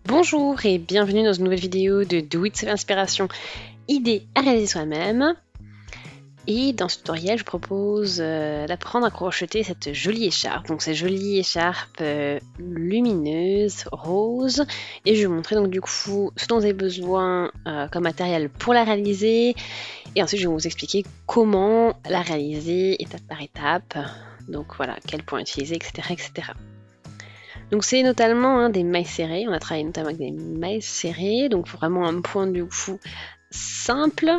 Bonjour et bienvenue dans une nouvelle vidéo de Do It Self Inspiration, idées à réaliser soi-même. Et dans ce tutoriel, je propose d'apprendre à crocheter cette jolie écharpe. Donc cette jolie écharpe lumineuse, rose. Et je vais vous montrer donc du coup ce dont vous avez besoin comme matériel pour la réaliser. Et ensuite, je vais vous expliquer comment la réaliser étape par étape. Donc voilà, quel point utiliser, etc. etc. Donc c'est notamment des mailles serrées, on a travaillé notamment avec des mailles serrées, donc vraiment un point du coup simple.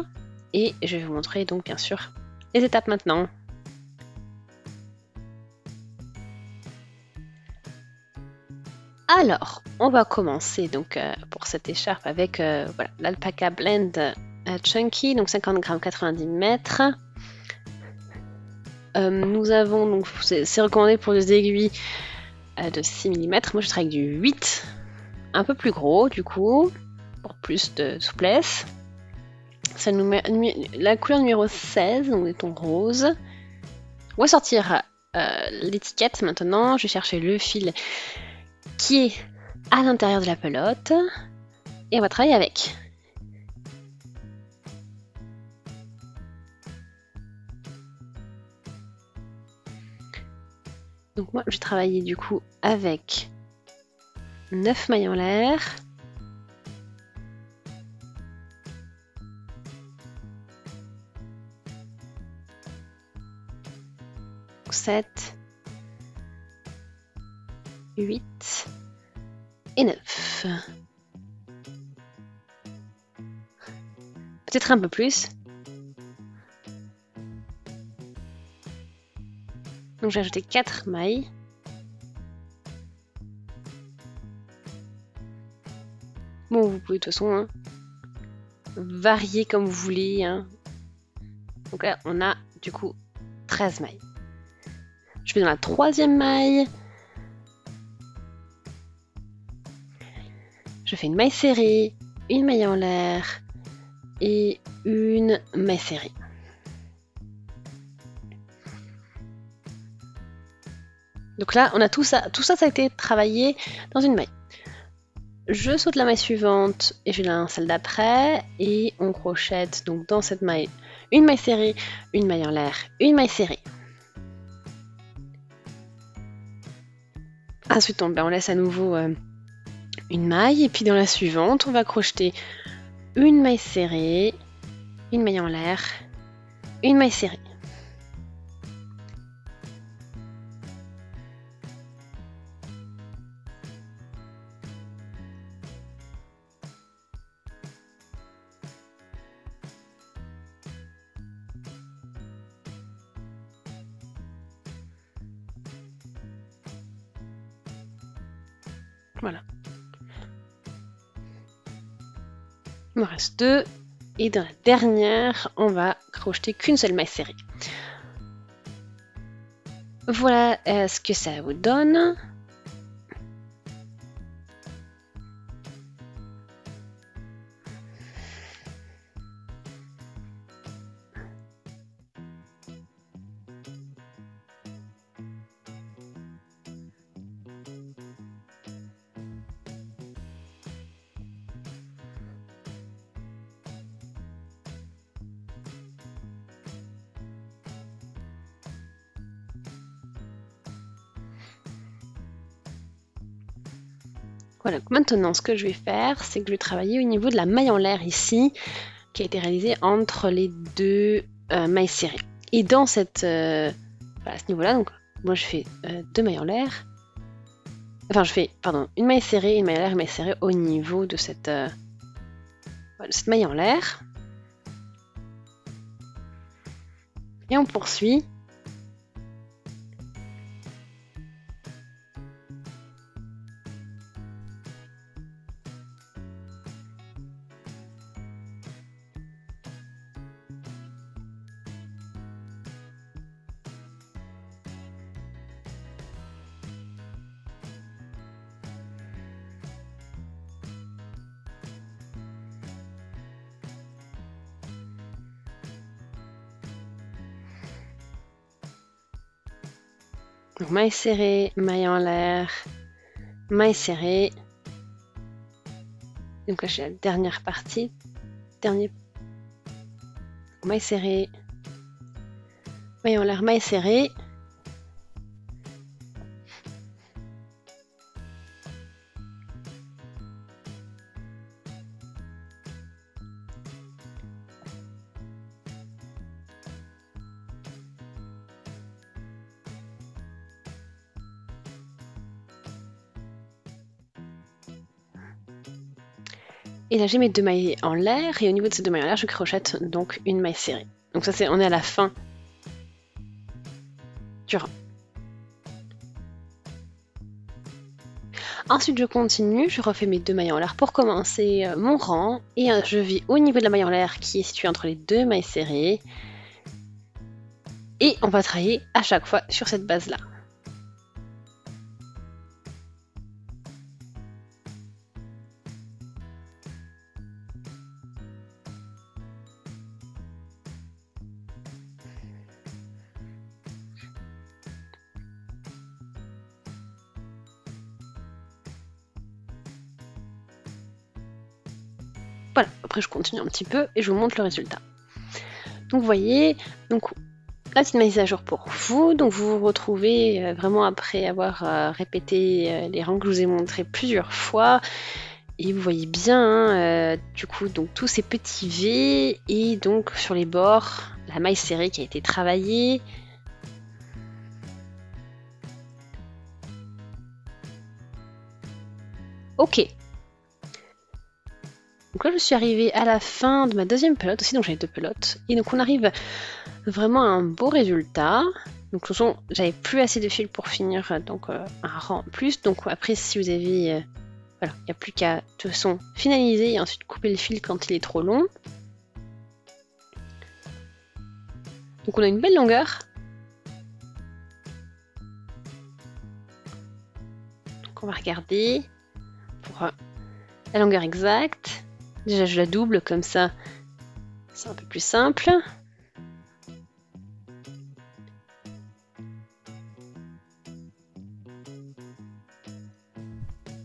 Et je vais vous montrer donc bien sûr les étapes maintenant. Alors, on va commencer donc pour cette écharpe avec voilà, l'Alpaca Blend Chunky, donc 50 grammes 90 mètres. Nous avons donc, c'est recommandé pour des aiguilles de 6 mm. Moi je travaille avec du 8, un peu plus gros du coup, pour plus de souplesse. Ça nous met la couleur numéro 16, donc des tons roses. On va sortir l'étiquette maintenant. Je vais chercher le fil qui est à l'intérieur de la pelote et on va travailler avec. Donc moi je vais travailler du coup avec 9 mailles en l'air. Donc 7, 8 et 9. Peut-être un peu plus. Donc j'ai ajouté 4 mailles. Bon, vous pouvez de toute façon varier comme vous voulez. Donc là, on a du coup 13 mailles. Je vais dans la troisième maille. Je fais une maille serrée, une maille en l'air et une maille serrée. Donc là, on a tout ça a été travaillé dans une maille. Je saute la maille suivante et je vais dans celle d'après et on crochette donc dans cette maille une maille serrée, une maille en l'air, une maille serrée. Ensuite, on laisse à nouveau une maille et puis dans la suivante, on va crocheter une maille serrée, une maille en l'air, une maille serrée. Voilà. Il me reste 2. Et dans la dernière, on va crocheter qu'une seule maille serrée. Voilà ce que ça vous donne. Voilà, donc maintenant ce que je vais faire, c'est que je vais travailler au niveau de la maille en l'air ici, qui a été réalisée entre les deux mailles serrées. Et dans cette, voilà, à ce niveau-là, donc moi je fais 2 mailles en l'air. Enfin, je fais, pardon, une maille serrée, une maille en l'air, une maille serrée au niveau de cette maille en l'air. Et on poursuit. Donc maille serrée, maille en l'air, maille serrée. Donc là, j'ai la dernière partie. Dernier maille serrée. Maille en l'air, maille serrée. Et là j'ai mes 2 mailles en l'air et au niveau de ces 2 mailles en l'air je crochette donc une maille serrée. Donc ça c'est, on est à la fin du rang. Ensuite je continue, je refais mes 2 mailles en l'air pour commencer mon rang et je vais au niveau de la maille en l'air qui est située entre les 2 mailles serrées et on va travailler à chaque fois sur cette base là. Voilà, après je continue un petit peu et je vous montre le résultat. Donc vous voyez, donc la petite mise à jour pour vous, donc vous vous retrouvez vraiment après avoir répété les rangs que je vous ai montrés plusieurs fois, et vous voyez bien du coup donc tous ces petits V, et donc sur les bords, la maille serrée qui a été travaillée. Ok. Donc là je suis arrivée à la fin de ma deuxième pelote aussi, donc j'avais 2 pelotes, et donc on arrive vraiment à un beau résultat. Donc de toute façon j'avais plus assez de fil pour finir donc un rang en plus, donc après si vous avez voilà, il n'y a plus qu'à de toute façon finaliser et ensuite couper le fil quand il est trop long. Donc on a une belle longueur. Donc on va regarder pour la longueur exacte. Déjà je la double comme ça, c'est un peu plus simple.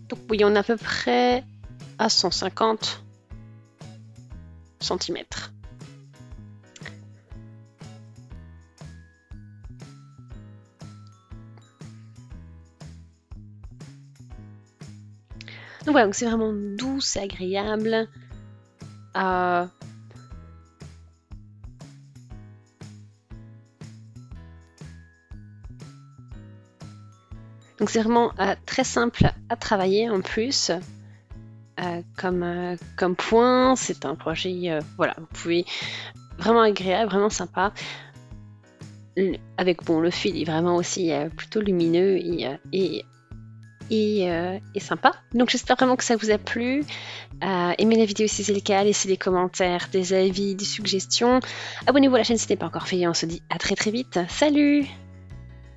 Donc oui, on est à peu près à 150 cm. Donc voilà, donc c'est vraiment doux, c'est agréable. Donc c'est vraiment très simple à travailler en plus. Comme point, c'est un projet, voilà, vous pouvez, vraiment agréable, vraiment sympa. Avec bon, le fil est vraiment aussi plutôt lumineux et sympa. Donc j'espère vraiment que ça vous a plu. Aimez la vidéo si c'est le cas, laissez des commentaires, des avis, des suggestions. Abonnez-vous à la chaîne si ce n'est pas encore fait et on se dit à très très vite. Salut!